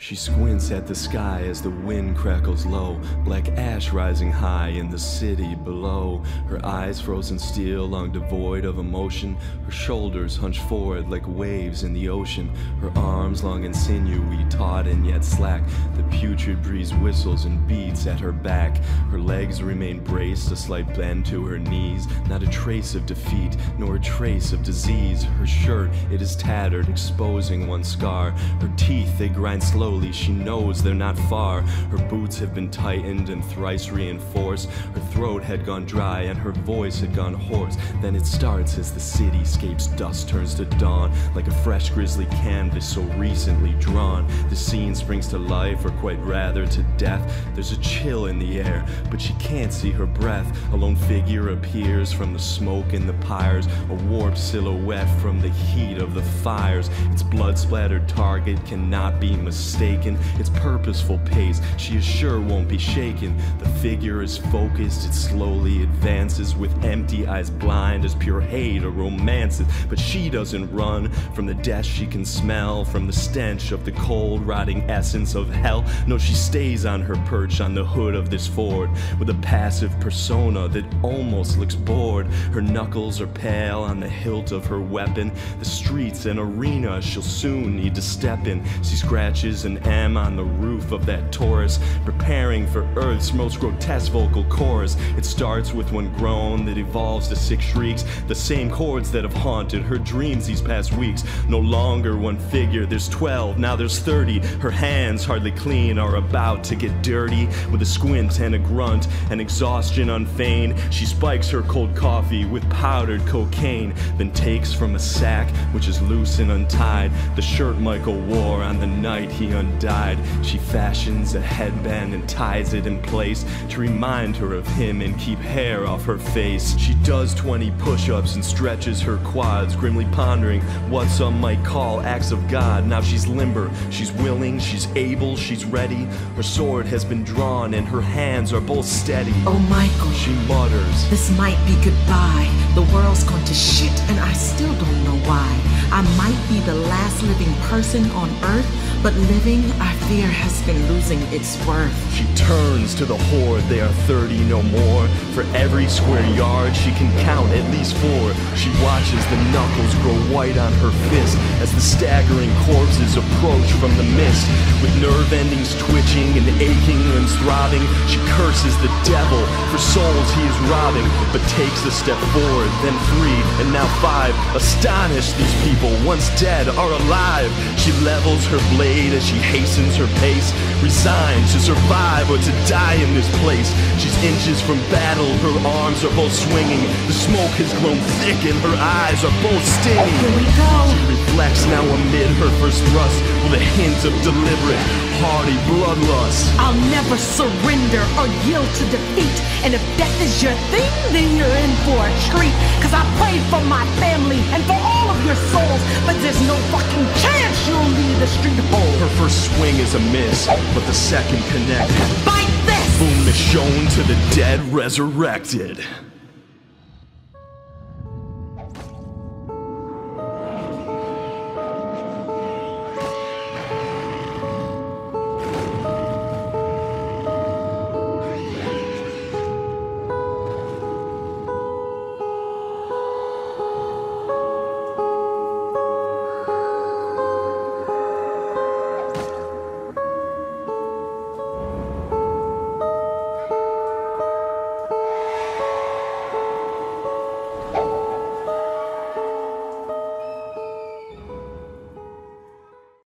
She squints at the sky as the wind crackles low, black ash rising high in the city below. Her eyes frozen still, long devoid of emotion. Her shoulders hunched forward like waves in the ocean. Her arms long and sinewy, taut and yet slack. The putrid breeze whistles and beats at her back. Her legs remain braced, a slight bend to her knees. Not a trace of defeat, nor a trace of disease. Her shirt, it is tattered, exposing one scar. Her teeth, they grind slowly. She knows they're not far. Her boots have been tightened and thrice reinforced. Her throat had gone dry and her voice had gone hoarse. Then it starts as the cityscape's dusk turns to dawn, like a fresh grisly canvas so recently drawn. The scene springs to life, or quite rather to death. There's a chill in the air, but she can't see her breath. A lone figure appears from the smoke in the pyres, a warped silhouette from the heat of the fires. Its blood-splattered target cannot be mistaken. Its purposeful pace, she is sure won't be shaken. The figure is focused, it slowly advances, with empty eyes blind as pure hate or romances. But she doesn't run from the death she can smell, from the stench of the cold, rotting essence of hell. No, she stays on her perch on the hood of this Ford, with a passive persona that almost looks bored. Her knuckles are pale on the hilt of her weapon. The streets and arena she'll soon need to step in. She scratches an M on the roof of that Torres, preparing for Earth's most grotesque vocal chorus. It starts with one groan that evolves to 6 shrieks, the same chords that have haunted her dreams these past weeks. No longer one figure, there's 12, now there's 30. Her hands, hardly clean, are about to get dirty. With a squint and a grunt and exhaustion unfeigned, she spikes her cold coffee with powdered cocaine, then takes from a sack, which is loose and untied, the shirt Michael wore on the night he undied. She fashions a headband and ties it in place to remind her of him and keep hair off her face. She does 20 push-ups and stretches her quads, grimly pondering what some might call acts of God. Now she's limber, she's willing, she's able, she's ready. Her sword has been drawn and her hands are both steady. Oh Michael, she mutters, this might be goodbye. The world's gone to shit and I still don't know why. I might be the last living person on earth, but living, I fear, has been losing its worth. She turns to the horde, they are 30 no more. For every square yard she can count at least 4. She watches the knuckles grow white on her fist as the staggering corpses approach from the mist. With nerve endings twitching and aching and throbbing, she curses the devil for souls he is robbing, but takes a step forward, then 3, and now 5. Astonished, these people, once dead, are alive. She levels her blade as she hastens her pace, resigned to survive or to die in this place. She's inches from battle, her arms are both swinging. The smoke has grown thick and her eyes are both stinging. Here we go. She reflects now amid her first thrust with a hint of deliberate, hearty bloodlust. I'll never surrender or yield to defeat, and if death is your thing, then you're in for a treat. Cause I prayed for my family and for all of your souls, but there's no fucking chance you'll leave the street whole. Her first swing is a miss, but the second connected. Bite this! Boom, Michonne to the dead resurrected.